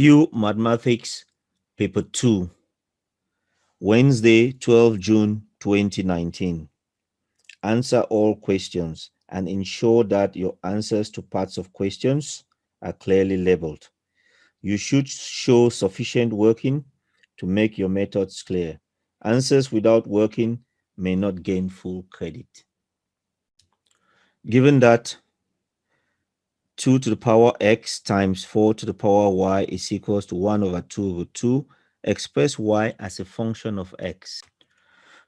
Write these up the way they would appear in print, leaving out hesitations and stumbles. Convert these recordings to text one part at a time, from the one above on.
Review Mathematics Paper 2, Wednesday, 12 June 2019. Answer all questions and ensure that your answers to parts of questions are clearly labeled. You should show sufficient working to make your methods clear. Answers without working may not gain full credit. Given that 2 to the power x times 4 to the power y is equals to 1 over 2 root 2, express y as a function of x.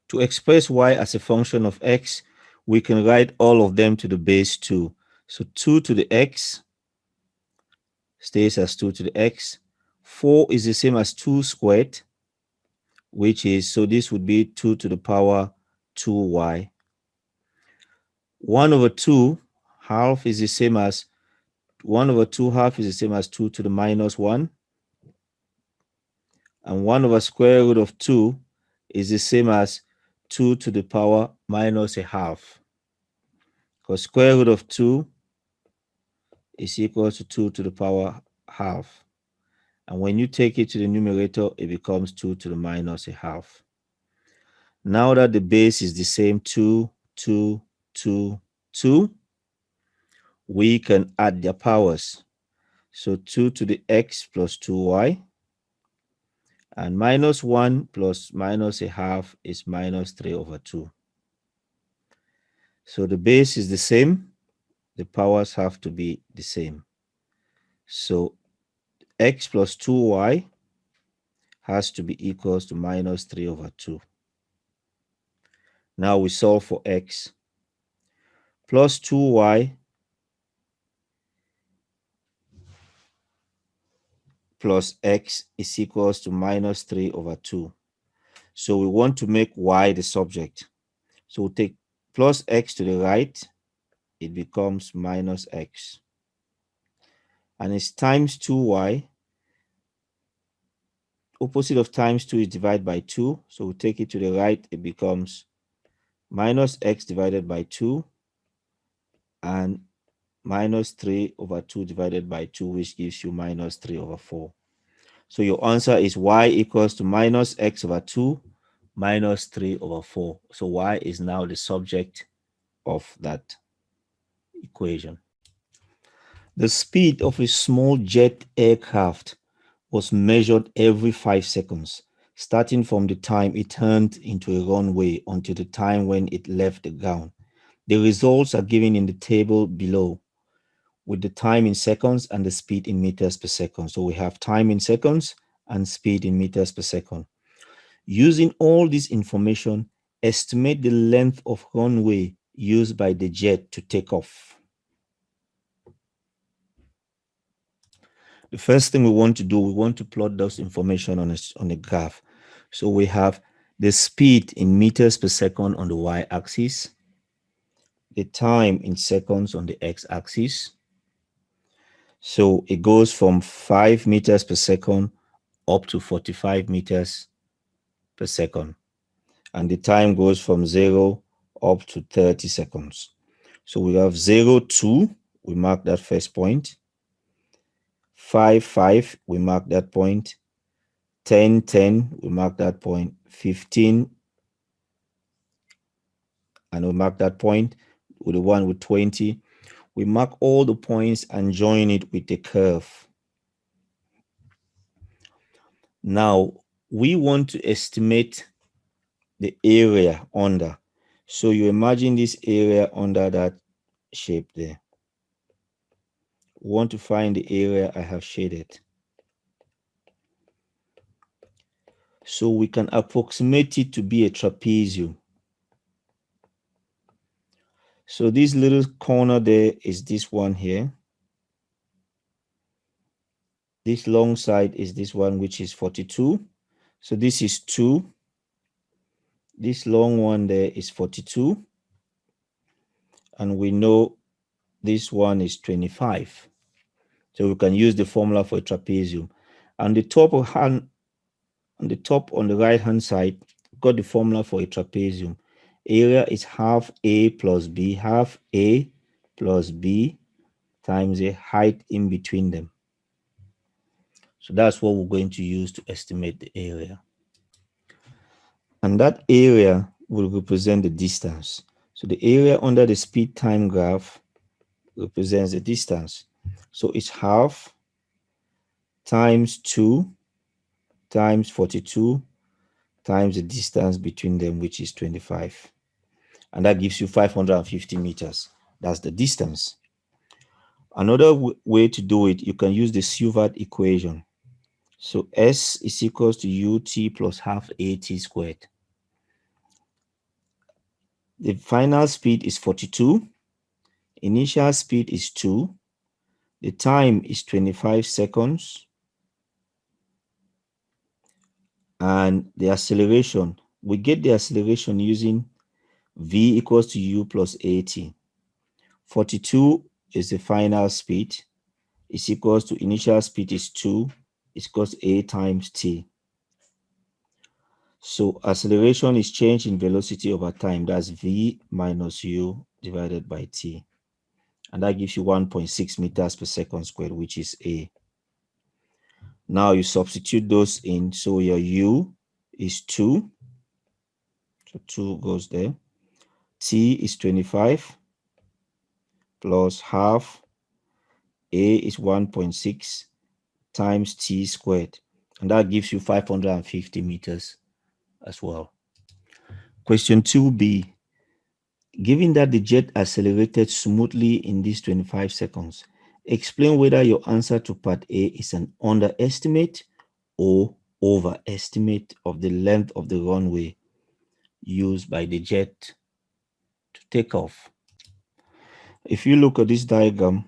To express y as a function of x, we can write all of them to the base 2. So 2 to the x stays as 2 to the x. 4 is the same as 2 squared, which is, so this would be 2 to the power 2y. 1 over 2 half is the same as 1 over 2 half is the same as 2 to the minus 1. And 1 over square root of 2 is the same as 2 to the power minus a half. Because square root of 2 is equal to 2 to the power half. And when you take it to the numerator, it becomes 2 to the minus a half. Now that the base is the same, 2, 2, 2, 2, we can add their powers. So 2 to the x plus 2y. And minus 1 plus minus a half is minus 3 over 2. So the base is the same. The powers have to be the same. So x plus 2y has to be equals to minus 3 over 2. Now we solve for x. Plus 2y plus x is equals to minus 3 over 2. So we want to make y the subject. So we'll take plus x to the right. It becomes minus x. And it's times 2y. Opposite of times 2 is divided by 2. So we take it to the right. It becomes minus x divided by 2 and minus 3 over 2 divided by 2, which gives you minus 3 over 4. So your answer is y equals to minus x over 2 minus 3 over 4. So y is now the subject of that equation. The speed of a small jet aircraft was measured every 5 seconds, starting from the time it turned into a runway until the time when it left the ground. The results are given in the table below with the time in seconds and the speed in meters per second. So we have time in seconds and speed in meters per second. Using all this information, estimate the length of runway used by the jet to take off. The first thing we want to do, we want to plot those information on a graph. So we have the speed in meters per second on the y-axis, the time in seconds on the x-axis. So it goes from 5 meters per second up to 45 meters per second. And the time goes from 0 up to 30 seconds. So we have 0, 2, we mark that first point. 5, 5, we mark that point. 10, 10, we mark that point. 15, and we mark that point. With the one with 20, we mark all the points and join it with a curve. Now, we want to estimate the area under. So you imagine this area under that shape there. We want to find the area I have shaded. So we can approximate it to be a trapezium. So this little corner there is this one here. This long side is this one, which is 42. So this is 2. This long one there is 42. And we know this one is 25. So we can use the formula for a trapezium. And the top of hand, on the top on the right hand side, we've got the formula for a trapezium. Area is half A plus B, half A plus B times the height in between them. So that's what we're going to use to estimate the area. And that area will represent the distance. So the area under the speed time graph represents the distance. So it's half times 2 times 42 times the distance between them, which is 25. And that gives you 550 meters. That's the distance. Another way to do it, you can use the Seward equation. So S is equals to UT plus half AT squared. The final speed is 42. Initial speed is 2. The time is 25 seconds. And the acceleration, we get the acceleration using V equals to U plus AT. 42 is the final speed. Is equals to initial speed is 2. Is equals to A times T. So acceleration is change in velocity over time. That's V minus U divided by T. And that gives you 1.6 meters per second squared, which is A. Now you substitute those in. So your U is 2. So 2 goes there. T is 25 plus half. A is 1.6 times T squared. And that gives you 550 meters as well. Question 2b. Given that the jet accelerated smoothly in these 25 seconds, explain whether your answer to part A is an underestimate or overestimate of the length of the runway used by the jet to take off. If you look at this diagram,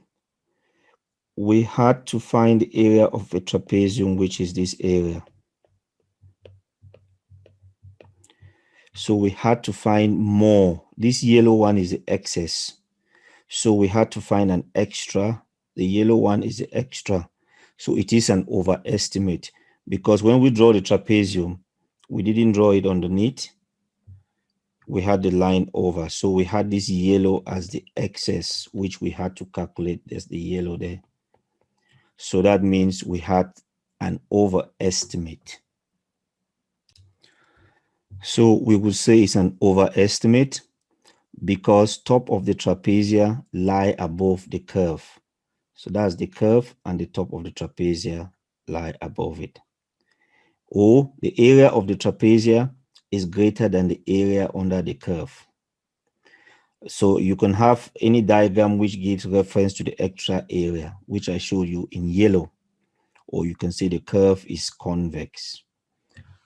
we had to find the area of a trapezium, which is this area. So we had to find more. This yellow one is the excess. So we had to find an extra. The yellow one is the extra. So it is an overestimate because when we draw the trapezium, we didn't draw it underneath. We had the line over. So we had this yellow as the excess, which we had to calculate. There's the yellow there. So that means we had an overestimate. So we would say it's an overestimate because top of the trapezia lie above the curve. So that's the curve and the top of the trapezia lie above it. Or the area of the trapezia is greater than the area under the curve. So you can have any diagram which gives reference to the extra area, which I showed you in yellow. Or you can say the curve is convex.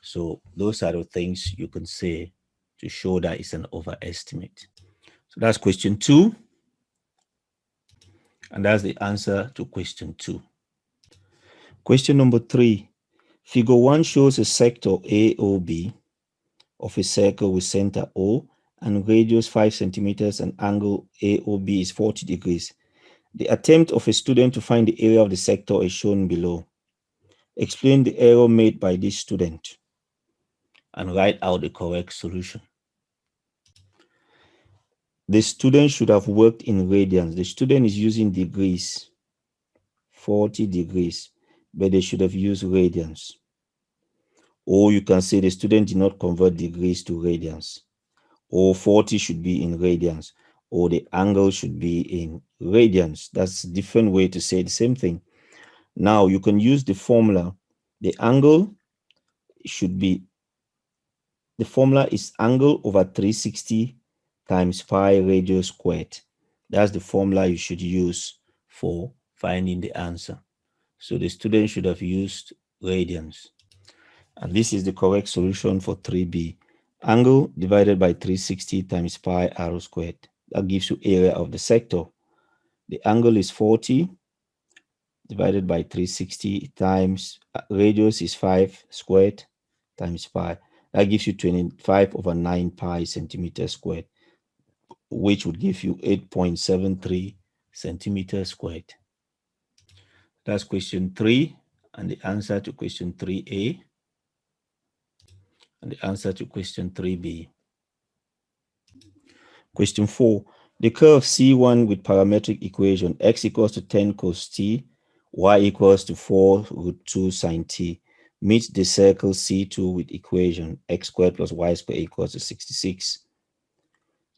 So those are the things you can say to show that it's an overestimate. So that's question 2. And that's the answer to question 2. Question number 3. Figure 1 shows a sector AOB of a circle with center O and radius 5 centimeters and angle AOB is 40 degrees. The attempt of a student to find the area of the sector is shown below. Explain the error made by this student and write out the correct solution. The student should have worked in radians. The student is using degrees, 40 degrees, but they should have used radians. Or you can say the student did not convert degrees to radians. Or 40 should be in radians. Or the angle should be in radians. That's a different way to say the same thing. Now you can use the formula. The angle should be, the formula is angle over 360 times pi radius squared. That's the formula you should use for finding the answer. So the student should have used radians. And this is the correct solution for 3b. Angle divided by 360 times pi r squared. That gives you area of the sector. The angle is 40 divided by 360 times radius is 5 squared times pi. That gives you 25 over 9 pi centimeters squared, which would give you 8.73 centimeters squared. That's question 3 and the answer to question 3a and the answer to question 3b. Question 4. The curve C1 with parametric equation x equals to 10 cos t, y equals to 4 root 2 sine t. Meet the circle C2 with equation x squared plus y squared equals to 66.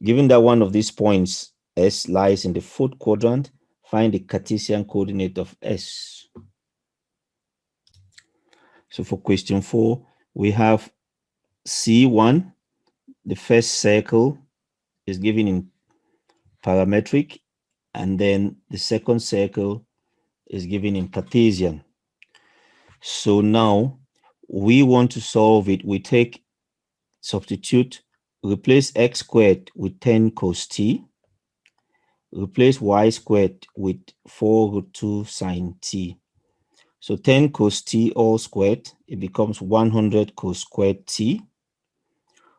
Given that one of these points S lies in the fourth quadrant, find the Cartesian coordinate of S. So for question 4, we have C1, the first circle is given in parametric, and then the second circle is given in Cartesian. So now we want to solve it. We substitute, replace x squared with 10 cos t, replace y squared with 4 root 2 sine t. So 10 cos t all squared, it becomes 100 cos squared t.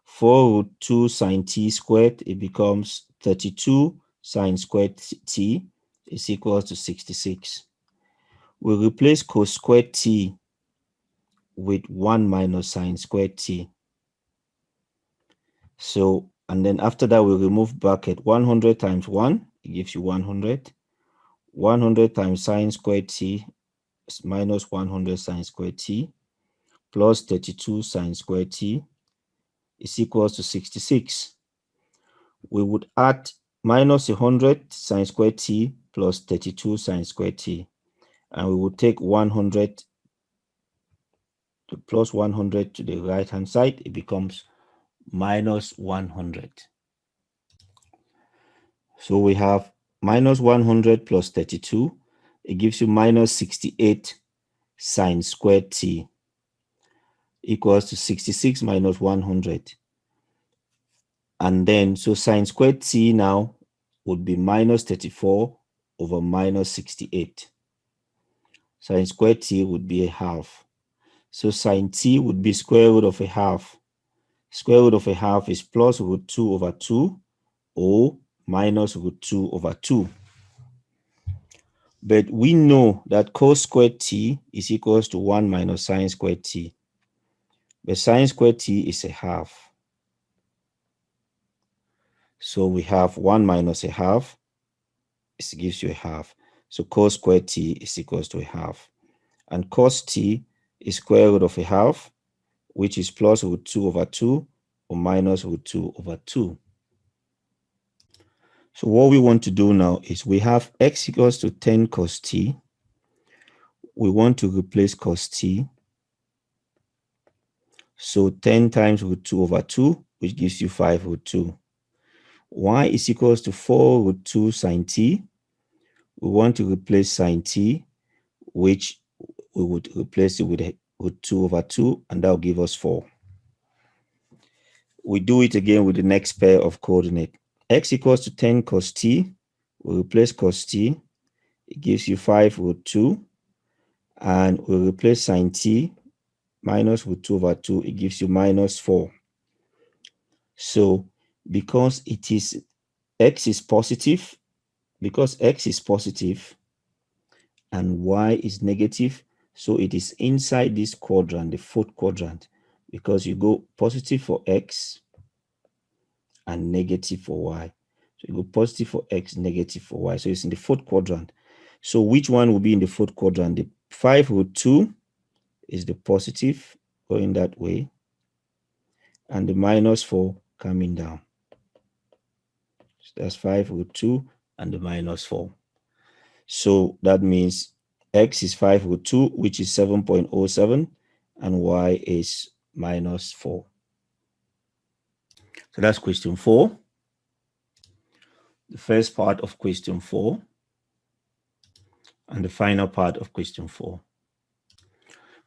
4 root 2 sine t squared, it becomes 32 sine squared t is equal to 66. We replace cos squared t with 1 minus sine squared t. So, and then after that, we remove bracket. 100 times 1, it gives you 100. 100 times sine squared t is minus 100 sine squared t plus 32 sine squared t is equals to 66. We would add minus 100 sine squared t plus 32 sine squared t. And we would take 100 to plus 100 to the right hand side. It becomes minus 100. So we have minus 100 plus 32. It gives you minus 68 sine squared t equals to 66 minus 100. And then, so sine squared t now would be minus 34 over minus 68. Sine squared t would be a half. So sine t would be square root of a half. Square root of a half is plus root 2 over 2 or minus root 2 over 2. But we know that cos squared t is equals to 1 minus sine squared t. But sine squared t is a half. So we have 1 minus a half. It gives you a half. So cos squared t is equals to a half. And cos t is square root of a half, which is plus root 2 over 2 or minus root 2 over 2. So what we want to do now is we have x equals to 10 cos t. We want to replace cos t. So 10 times root 2 over 2, which gives you 5 root 2. Y is equals to 4 root 2 sine t. We want to replace sine t, which we would replace it with root 2 over 2, and that will give us 4. We do it again with the next pair of coordinate. X equals to 10 cos t. We replace cos t. It gives you 5 root 2. And we replace sine t minus root 2 over 2. It gives you minus 4. So because x is positive, because x is positive and y is negative, so it is inside this quadrant, the fourth quadrant, because you go positive for x and negative for y. So you go positive for x, negative for y. So it's in the fourth quadrant. So which one will be in the fourth quadrant? The 5 root 2 is the positive going that way, and the minus 4 coming down. So that's 5 root 2 and the minus 4. So that means x is 5 root 2, which is 7.07, and y is minus 4. So that's question 4. The first part of question 4 and the final part of question 4.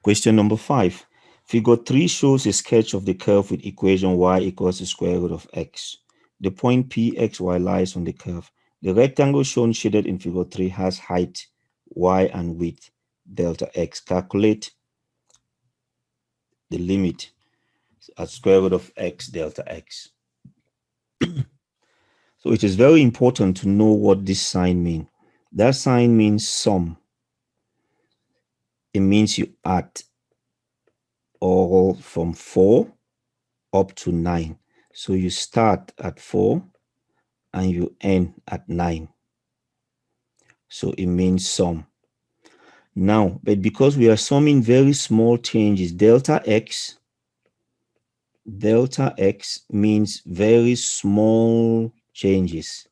Question number 5. Figure 3 shows a sketch of the curve with equation y equals the square root of x. The point PXY lies on the curve. The rectangle shown shaded in figure 3 has height y and width delta x. Calculate the limit at square root of x delta x. So it is very important to know what this sign means. That sign means sum. It means you add all from 4 up to 9. So you start at 4 and you end at 9. So it means sum. Now, but because we are summing very small changes, delta x means very small changes.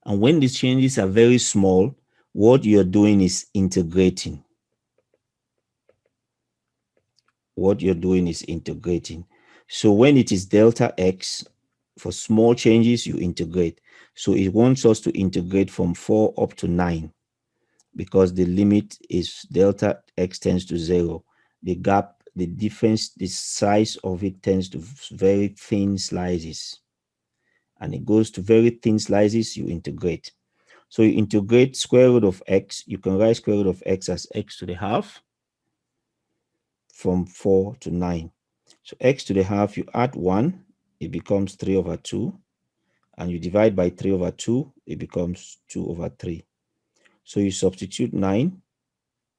And when these changes are very small, what you're doing is integrating. So when it is delta x, for small changes, you integrate. So it wants us to integrate from 4 up to 9 because the limit is delta x tends to 0. The gap, the difference, the size of it tends to very thin slices. And it goes to very thin slices, you integrate. So you integrate square root of x. You can write square root of x as x to the half from 4 to 9. So x to the half, you add 1, it becomes 3 over 2. And you divide by 3 over 2, it becomes 2 over 3. So you substitute 9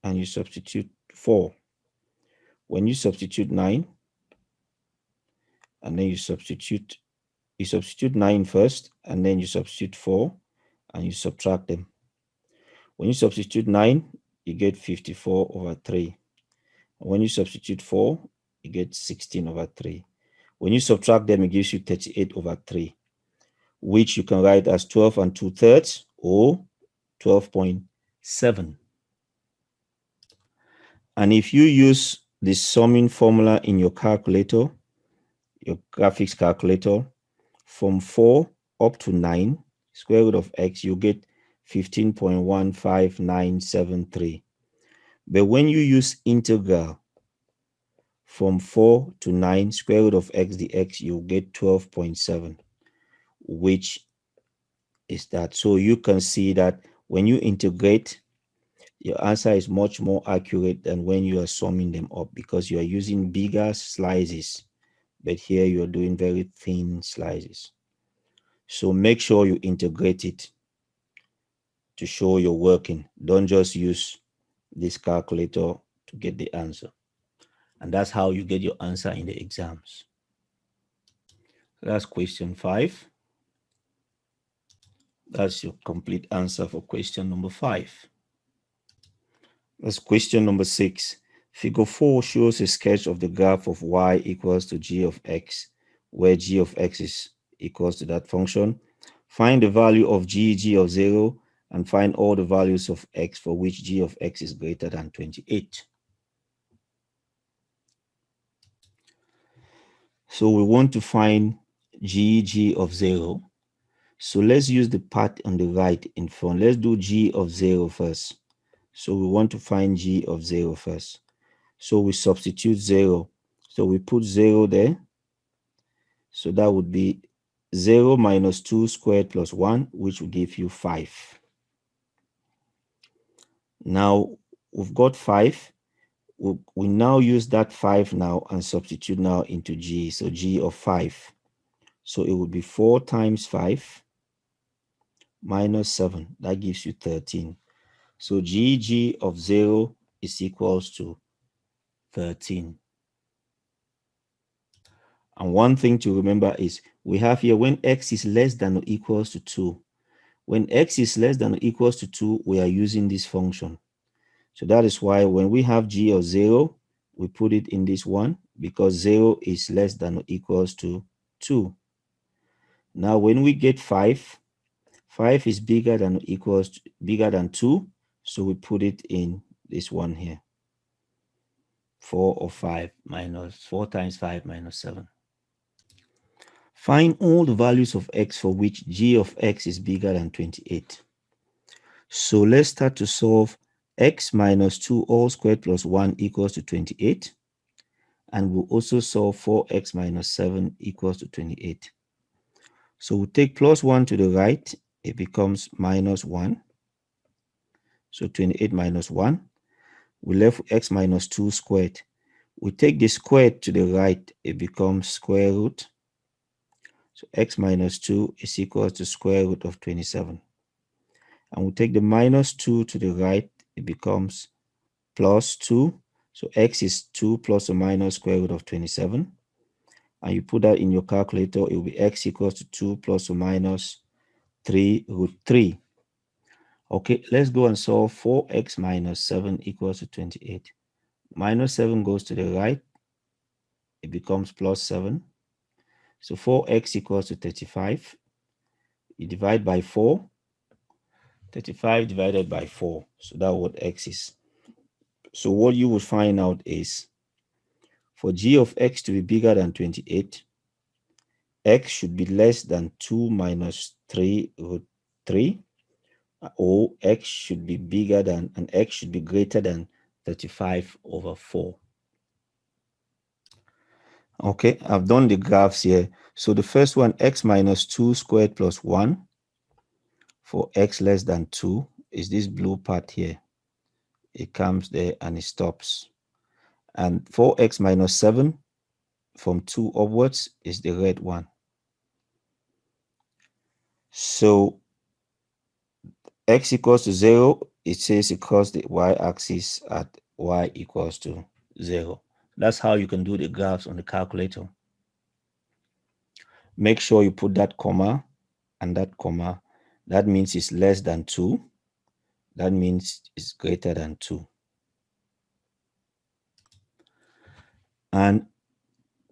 and you substitute 4. When you substitute 9, and then you substitute 9 first, and then you substitute 4, and you subtract them. When you substitute 9, you get 54 over 3. And when you substitute 4, you get 16 over 3. When you subtract them, it gives you 38 over 3, which you can write as 12 and 2/3 or 12.7. And if you use the summing formula in your calculator, your graphics calculator, from 4 up to 9, square root of x, you get 15.15973. But when you use integral from 4 to 9, square root of x dx, you get 12.7, which is that. So you can see that when you integrate, your answer is much more accurate than when you are summing them up because you are using bigger slices, but here you are doing very thin slices. So make sure you integrate it to show you're working. Don't just use this calculator to get the answer. And that's how you get your answer in the exams. That's question 5. That's your complete answer for question number 5. That's question number 6. Figure 4 shows a sketch of the graph of y equals to g of x, where g of x is equals to that function. Find the value of g of 0, and find all the values of x for which g of x is greater than 28. So we want to find g of 0. So let's use the part on the right in front. Let's do g of 0 first. So we want to find g of 0 first. So we substitute 0. So we put 0 there. So that would be 0 minus 2 squared plus 1, which will give you 5. Now we've got 5. We now use that 5 now and substitute now into g. So g of 5. So it would be 4 times 5 minus 7. That gives you 13. So g of 0 is equals to 13. And one thing to remember is we have here when x is less than or equals to 2. When x is less than or equals to 2, we are using this function. So that is why when we have g of 0, we put it in this one because 0 is less than or equals to 2. Now when we get 5, 5 is bigger than or equals to, bigger than 2, so we put it in this one here. 4 or 5 minus 4 times 5 minus 7. Find all the values of x for which g of x is bigger than 28. So let's start to solve x minus 2 all squared plus 1 equals to 28. And we'll also solve 4x minus 7 equals to 28. So we'll take plus 1 to the right. It becomes minus 1. So 28 minus 1. We left with x minus 2 squared. We take the squared to the right. It becomes square root. So x minus 2 is equal to square root of 27. And we take the minus 2 to the right. It becomes plus 2. So x is 2 plus or minus square root of 27. And you put that in your calculator, it will be x equals to 2 plus or minus 3 root 3. Okay, let's go and solve 4x minus 7 equals to 28. Minus 7 goes to the right. It becomes plus 7. So 4x equals to 35. You divide by 4. 35 divided by 4. So that's what x is. So what you will find out is for g of x to be bigger than 28, x should be less than 2 minus 3 root 3, or x should be bigger than, and x should be greater than 35 over 4. Okay, I've done the graphs here. So the first one, x minus 2 squared plus 1 for x less than 2 is this blue part here. It comes there and it stops. And 4x minus 7 from 2 upwards is the red one. So x equals to 0, it says it crosses the y-axis at y equals to 0. That's how you can do the graphs on the calculator. Make sure you put that comma and that comma. That means it's less than 2. That means it's greater than 2. And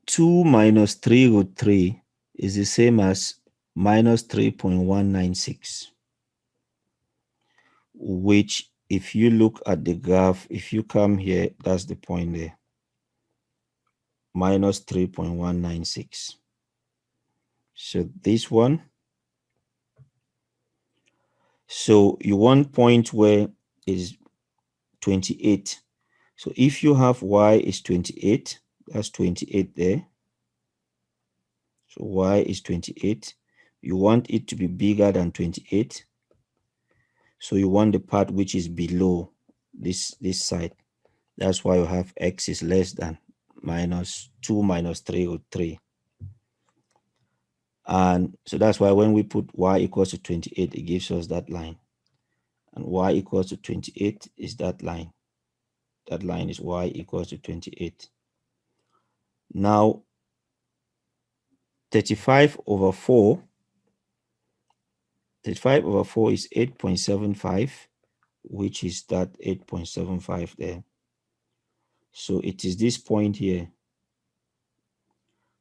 2 minus 3 root 3 is the same as minus 3.196, which if you look at the graph, if you come here, that's the point there, minus 3.196. So this one, so you want point where is 28. So if you have y is 28, that's 28 there. So y is 28. You want it to be bigger than 28. So you want the part which is below this side. That's why you have x is less than minus 2 minus 3 root 3. And so that's why when we put y equals to 28, it gives us that line. And y equals to 28 is that line. That line is y equals to 28. Now, 35 over 4. 35 over 4 is 8.75, which is that 8.75 there. So it is this point here.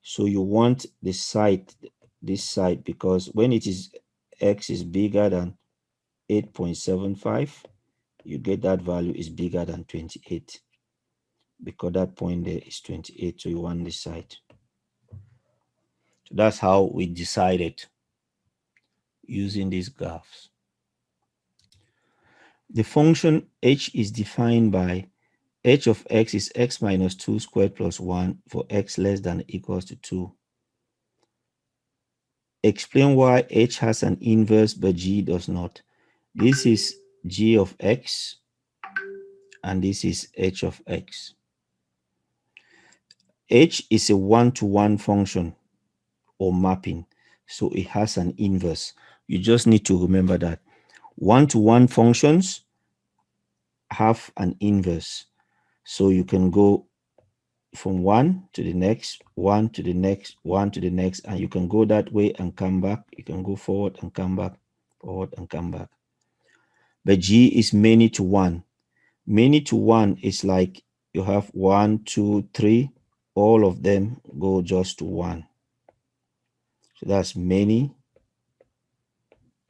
So you want the side, this side, because when it is x is bigger than 8.75, you get that value is bigger than 28, because that point there is 28. So you want this side. So that's how we decided using these graphs. The function h is defined by h of x is x minus 2 squared plus 1 for x less than or equals to 2. Explain why h has an inverse but g does not. This is g of x and this is h of x. H is a one-to-one function or mapping, so it has an inverse. You just need to remember that one-to-one functions have an inverse. So you can go from 1 to the next, 1 to the next, 1 to the next, and you can go that way and come back. You can go forward and come back, forward and come back. But G is many to one. Many to one is like you have 1, 2, 3, all of them go just to 1. So that's many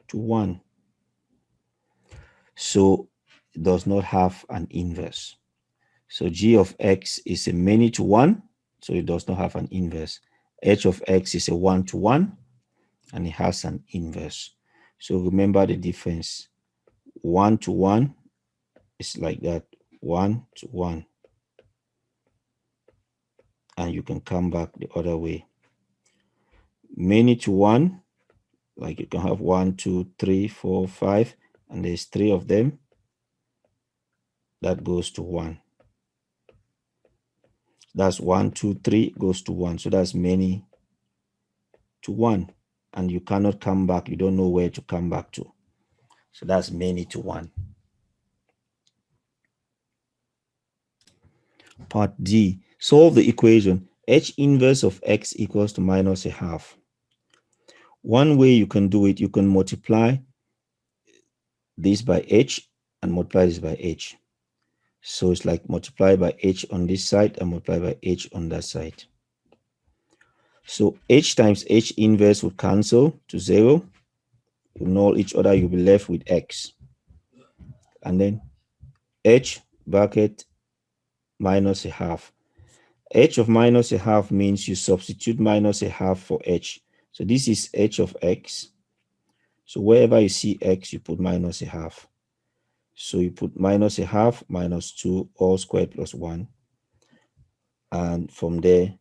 to 1. So it does not have an inverse. So G of x is a many to 1, so it does not have an inverse. H of x is a 1-to-1, and it has an inverse. So remember the difference. 1-to-1 is like that, 1-to-1. And you can come back the other way. Many to 1, like you can have 1, 2, 3, 4, 5, and there's 3 of them. That goes to 1. That's 1, 2, 3 goes to 1. So that's many to 1. And you cannot come back. You don't know where to come back to. So that's many to 1. Part D. Solve the equation h inverse of x equals to minus a half. 1 way you can do it, you can multiply. this by h and multiply this by h. So it's like multiply by h on this side and multiply by h on that side. So h times h inverse would cancel to 0. You null each other, you'll be left with x. And then h bracket minus a half. H of minus a half means you substitute minus a half for h. So this is h of x. So wherever you see x, you put minus a half. So you put minus a half minus 2 all squared plus 1. And from there,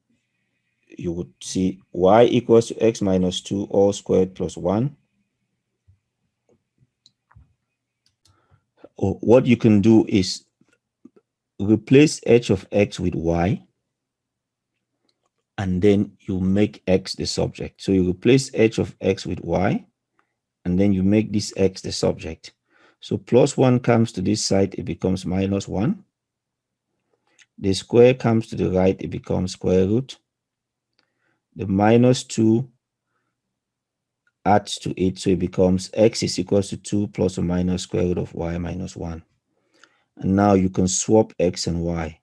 you would see y equals to x minus 2 all squared plus 1. Or what you can do is replace h of x with y, and then you make x the subject. So you replace h of x with y, and then you make this x the subject. So plus 1 comes to this side, it becomes minus 1. The square comes to the right, it becomes square root. The minus 2 adds to it, so it becomes x is equals to 2 plus or minus square root of y minus 1. And now you can swap x and y.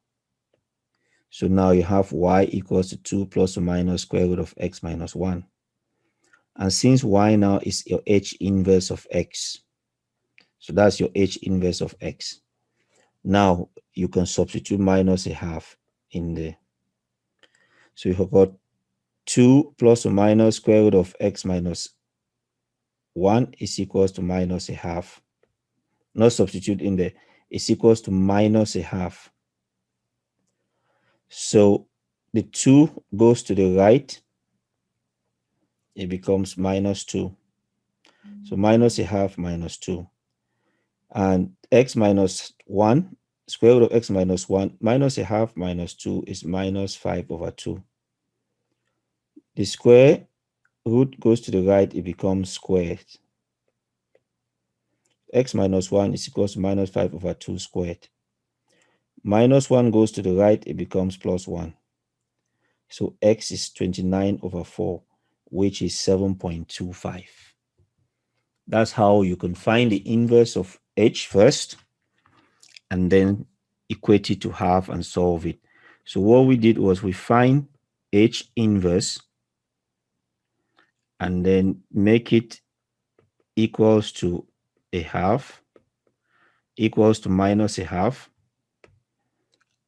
So now you have y equals to 2 plus or minus square root of x minus 1. And since y now is your h inverse of x, so that's your h inverse of x. Now you can substitute minus a half in there. So you have got 2 plus or minus square root of x minus 1 is equals to minus a half. Not substitute in there. Is equals to minus a half. So the 2 goes to the right. It becomes minus 2. So minus a half minus 2. And x minus 1, square root of x minus 1, minus a half minus 2 is minus 5 over 2. The square root goes to the right, it becomes squared. X minus 1 is equals to minus 5 over 2 squared. Minus 1 goes to the right, it becomes plus 1. So x is 29 over 4, which is 7.25. That's how you can find the inverse of h first, and then equate it to half and solve it. So what we did was we find h inverse and then make it equals to a half, equals to minus a half,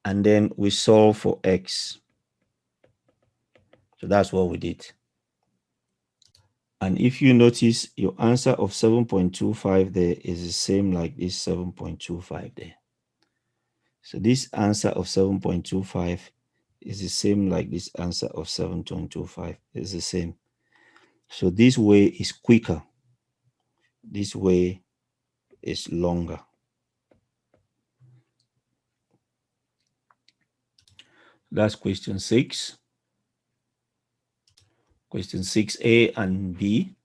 and then we solve for x. So that's what we did. And if you notice, your answer of 7.25 there is the same like this 7.25 there. So this answer of 7.25 is the same like this answer of 7.25. It's the same. So this way is quicker. This way is longer. That's question 6. Question 6A and B.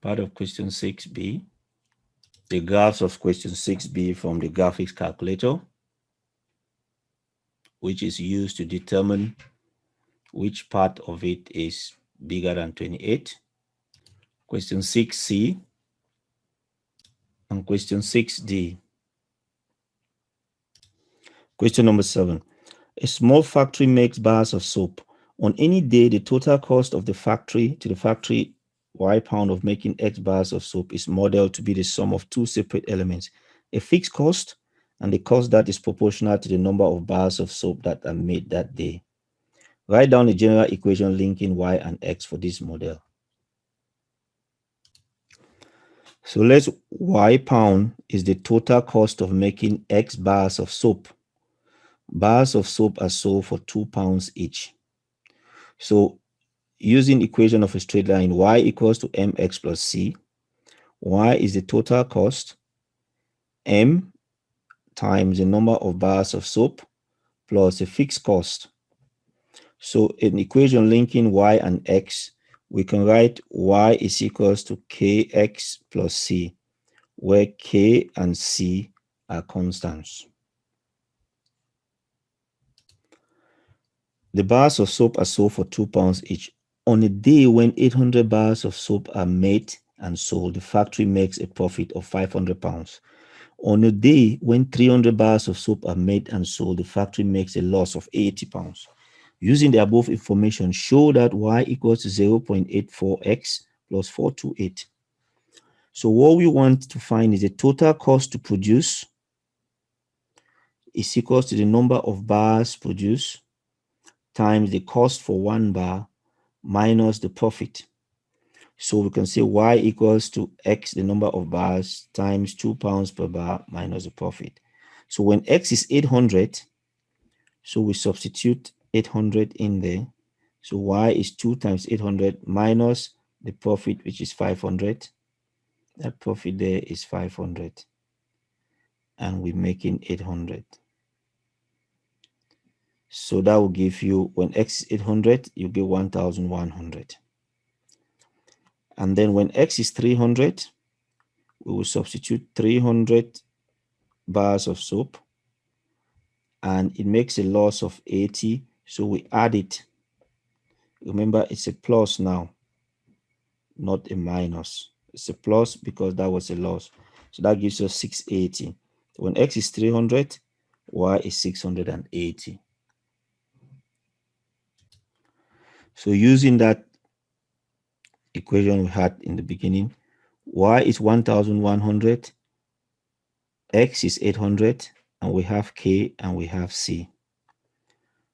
Part of question 6B. The graphs of question 6B from the graphics calculator, which is used to determine which part of it is bigger than 28. Question 6C and question 6D. Question number 7. A small factory makes bars of soap. On any day, the total cost of the factory to the factory Y pound of making X bars of soap is modeled to be the sum of two separate elements, a fixed cost and the cost that is proportional to the number of bars of soap that are made that day. Write down the general equation linking Y and X for this model. So let's Y pound is the total cost of making X bars of soap. Bars of soap are sold for £2 each. So using equation of a straight line, y equals to mx plus c. Y is the total cost, m times the number of bars of soap plus a fixed cost. So in equation linking y and x, we can write y is equals to kx plus c, where k and c are constants. The bars of soap are sold for £2 each. On a day when 800 bars of soap are made and sold, the factory makes a profit of £500. On a day when 300 bars of soap are made and sold, the factory makes a loss of £80. Using the above information, show that y equals to 0.84x plus 428. So what we want to find is the total cost to produce is equals to the number of bars produced times the cost for 1 bar minus the profit. So we can say y equals to x, the number of bars, times £2 per bar minus the profit. So when x is 800, so we substitute 800 in there. So y is 2 times 800 minus the profit, which is 500. That profit there is 500. And we're making 800. So that will give you, when x is 800, you get 1,100. And then when x is 300, we will substitute 300 bars of soap, and it makes a loss of 80. So we add it. Remember, it's a plus now, not a minus. It's a plus because that was a loss. So that gives us 680. When x is 300, y is 680. So using that equation we had in the beginning, y is 1,100, x is 800, and we have k and we have c.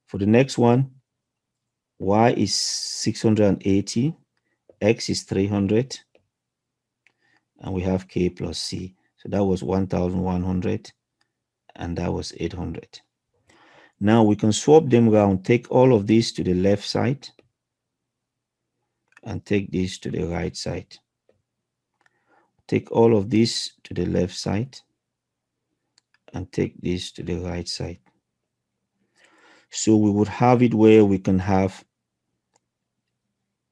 For the next one, y is 680, x is 300, and we have k plus c. So that was 1,100, and that was 800. Now we can swap them around, take all of this to the left side, and take this to the right side. Take all of this to the left side, and take this to the right side. So we would have it where we can have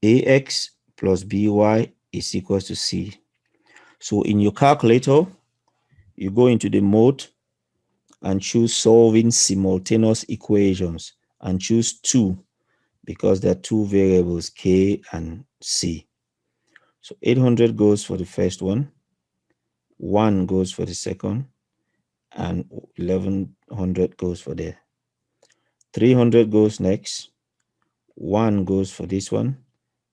ax plus by is equals to c. So in your calculator, you go into the mode and choose solving simultaneous equations and choose 2 because there are 2 variables, k and c. So 800 goes for the first one, 1 goes for the second, and 1100 goes for the 300 goes next, 1 goes for this one,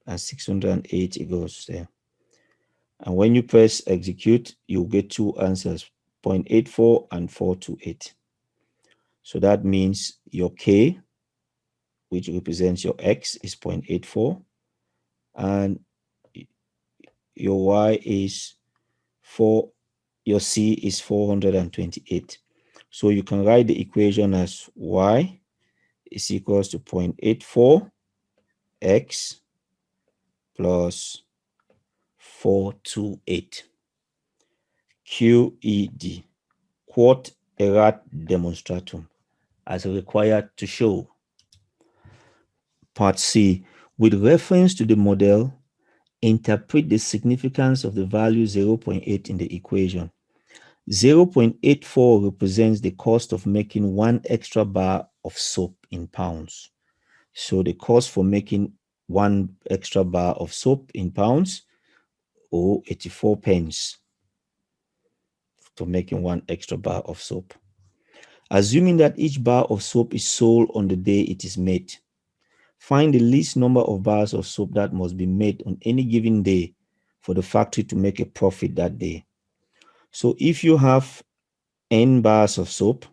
and 680 goes there. And when you press execute, you'll get 2 answers, 0.84 and 428. So that means your k, which represents your x, is 0.84, and your y is 4, your c is 428. So you can write the equation as y is equals to 0.84 x plus 428. QED, quod erat demonstratum, as required to show. Part C, with reference to the model, interpret the significance of the value 0.8 in the equation. 0.84 represents the cost of making 1 extra bar of soap in pounds. So the cost for making 1 extra bar of soap in pounds, or 84 pence for making 1 extra bar of soap. Assuming that each bar of soap is sold on the day it is made, find the least number of bars of soap that must be made on any given day for the factory to make a profit that day. So if you have n bars of soap,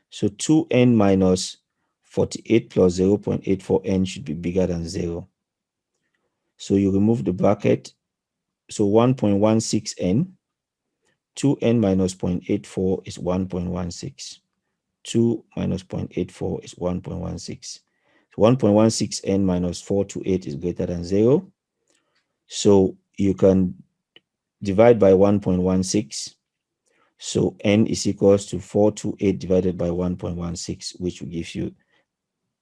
so 2n minus 48 plus 0.84n should be bigger than 0. So you remove the bracket. So 1.16n, 2n minus 0.84 is 1.16. 2 minus 0.84 is 1.16. So 1.16n minus 428 is greater than 0. So you can divide by 1.16. So n is equals to 428 divided by 1.16, which will give you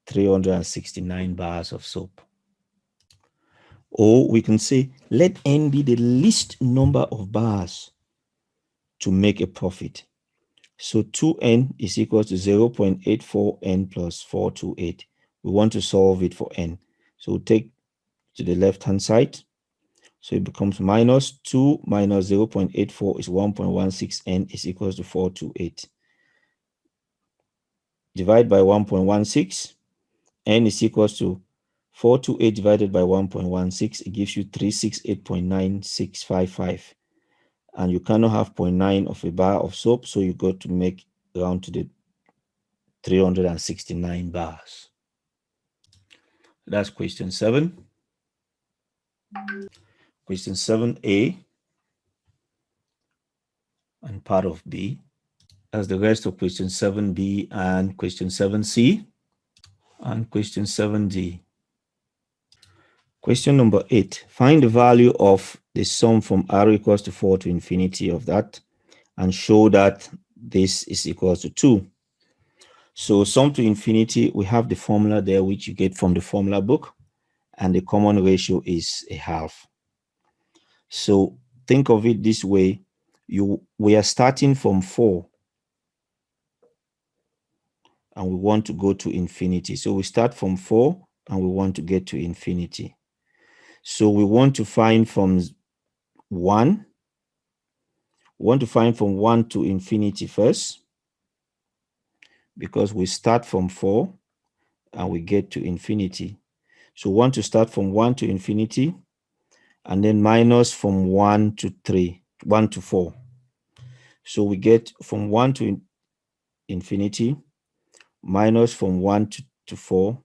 369 bars of soap. Or we can say, let n be the least number of bars to make a profit. So 2n is equals to 0.84n plus 428. We want to solve it for n. So we'll take to the left-hand side. So it becomes minus 2 minus 0.84 is 1.16, n is equals to 428. Divide by 1.16, n is equals to 428 divided by 1.16. It gives you 368.9655. And you cannot have 0.9 of a bar of soap, so you got to make round to the 369 bars. That's question 7. Question 7a and part of B. As the rest of question 7b and question 7c and question 7d. Question number 8. Find the value of the sum from r equals to 4 to infinity of that and show that this is equal to 2. So sum to infinity, we have the formula there which you get from the formula book, and the common ratio is a half. So think of it this way. We are starting from 4 and we want to go to infinity. So we start from 4 and we want to get to infinity. So we want to find from 1. We want to find from 1 to infinity first, because we start from 4 and we get to infinity. So we want to start from 1 to infinity and then minus from 1 to 3, 1 to 4. So we get from 1 to infinity minus from 1 to 4.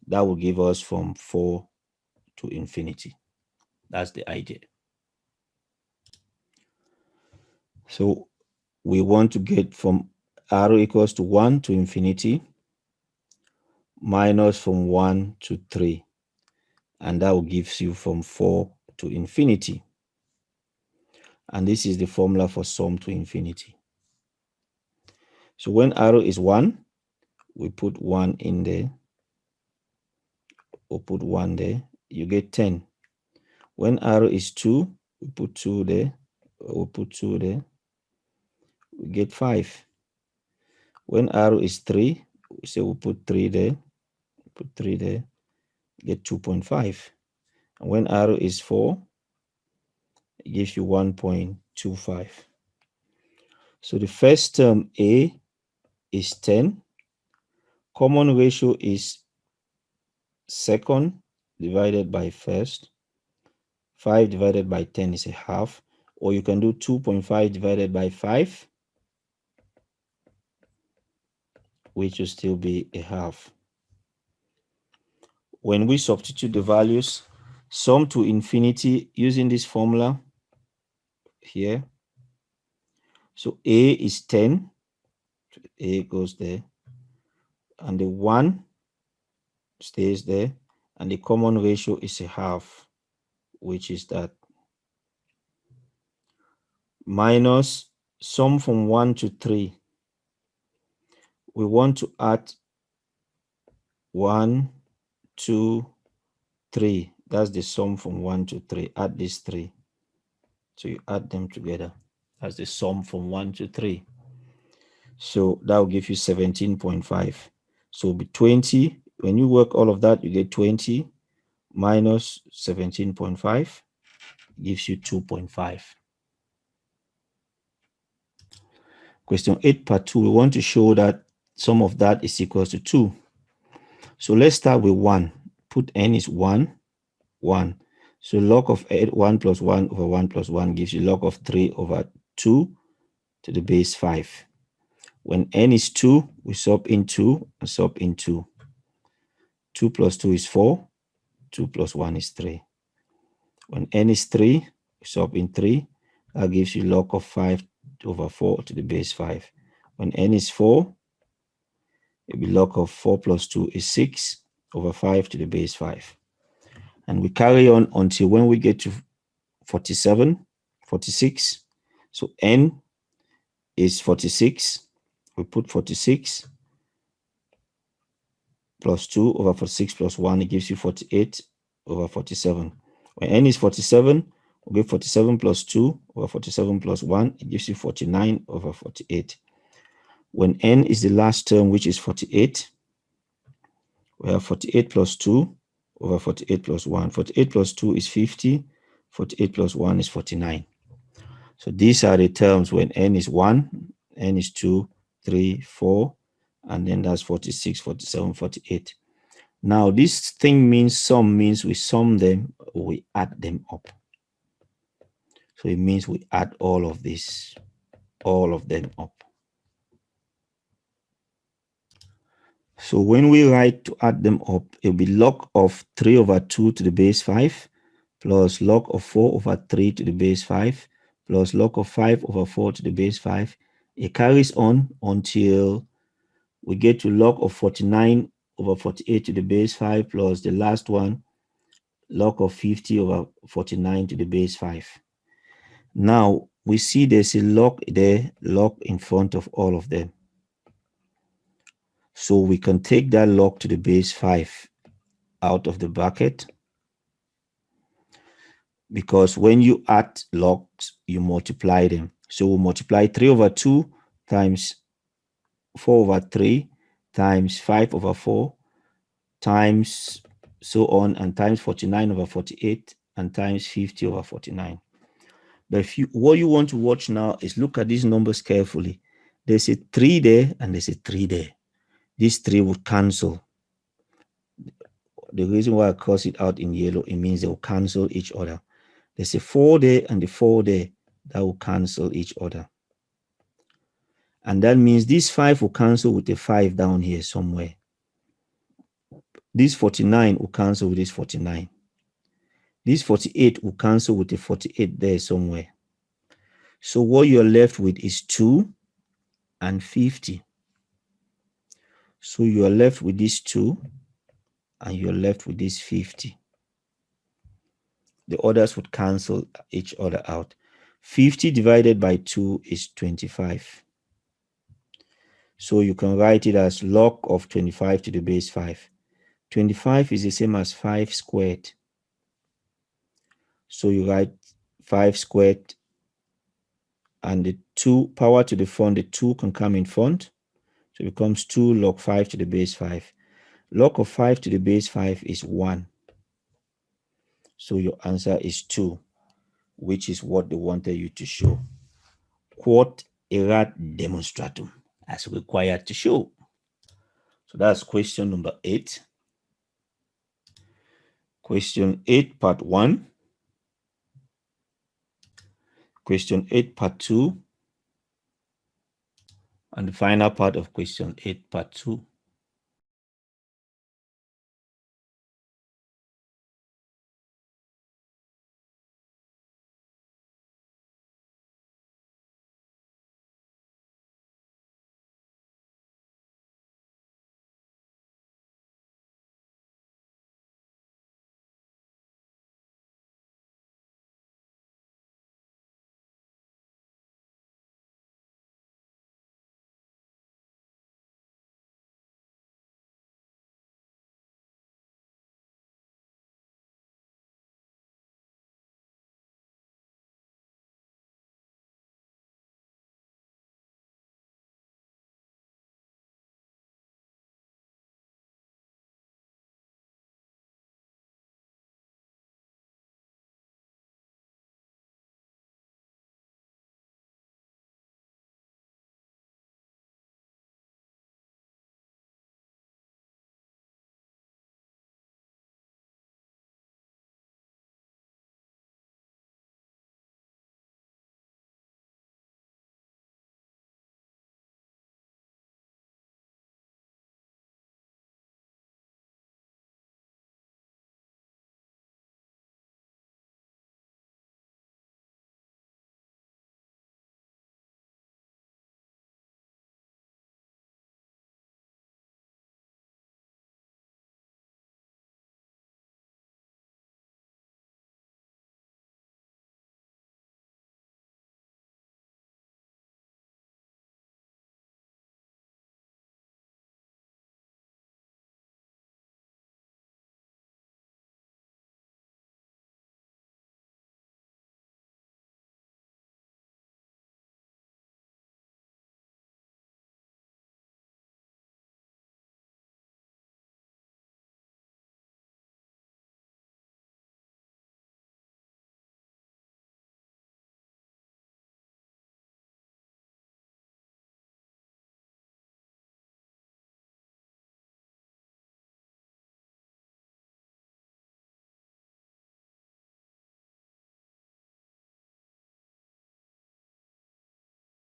That will give us from 4 to infinity. That's the idea. So we want to get from r equals to 1 to infinity minus from 1 to 3. And that will give you from 4 to infinity. And this is the formula for sum to infinity. So when r is 1, we put 1 in there. We'll put 1 there. You get 10. When r is 2, we put 2 there. We'll put 2 there. We get 5. When r is 3, we say we'll put 3 there. Put 3 there. Get 2.5. And when r is 4, it gives you 1.25. So the first term a is 10. Common ratio is second divided by first. 5 divided by 10 is a half. Or you can do 2.5 divided by 5, which will still be a half. When we substitute the values, sum to infinity using this formula here. So a is 10. So a goes there. And the 1 stays there. And the common ratio is a half, which is that. Minus sum from 1 to 3. We want to add 1, 2, 3. That's the sum from 1 to 3. Add these 3. So you add them together. That's the sum from 1 to 3. So that will give you 17.5. So be 20. When you work all of that, you get 20 minus 17.5 gives you 2.5. Question 8 part 2. We want to show that sum of that is equal to 2. So let's start with 1. Put n is 1, 1. So log of 1 plus 1 over 1 plus 1 gives you log of 3 over 2 to the base 5. When n is 2, we sub in 2 and sub in 2. 2 plus 2 is 4. 2 plus 1 is 3. When n is 3, we sub in 3. That gives you log of 5 over 4 to the base 5. When n is 4, it will be log of 4 plus 2 is 6 over 5 to the base 5. And we carry on until when we get to 47, 46. So n is 46. We put 46 plus 2 over 46 plus 1. It gives you 48 over 47. When n is 47, we get 47 plus 2 over 47 plus 1. It gives you 49 over 48. When n is the last term, which is 48, we have 48 plus 2 over 48 plus 1. 48 plus 2 is 50. 48 plus 1 is 49. So these are the terms when n is 1, n is 2, 3, 4, and then that's 46, 47, 48. Now this thing means sum means we sum them, or we add them up. So it means we add all of this, all of them up. So when we write to add them up, it will be log of 3 over 2 to the base 5 plus log of 4 over 3 to the base 5 plus log of 5 over 4 to the base 5. It carries on until we get to log of 49 over 48 to the base 5 plus the last one, log of 50 over 49 to the base 5. Now we see there's a log there, log in front of all of them. So we can take that log to the base 5 out of the bracket, because when you add logs, you multiply them. So we'll multiply 3 over 2 times 4 over 3 times 5 over 4 times so on, and times 49 over 48 and times 50 over 49. But if what you want to watch now is look at these numbers carefully. There's a 3 there and there's a 3 there. These 3 will cancel. The reason why I cross it out in yellow, it means they will cancel each other. There's a 4 there and the 4 there, that will cancel each other. And that means this 5 will cancel with the 5 down here somewhere. This 49 will cancel with this 49. This 48 will cancel with the 48 there somewhere. So what you're left with is 2 and 50. So you're left with this 2 and you're left with this 50. The others would cancel each other out. 50 divided by 2 is 25. So you can write it as log of 25 to the base 5. 25 is the same as 5 squared. So you write 5 squared, and the 2 power to the front, the 2 can come in front. So it becomes 2 log 5 to the base 5. Log of 5 to the base 5 is 1. So your answer is 2, which is what they wanted you to show. Quod erat demonstratum, as required to show. So that's question number 8. Question 8, part 1. Question 8, part 2. And the final part of question 8, part 2.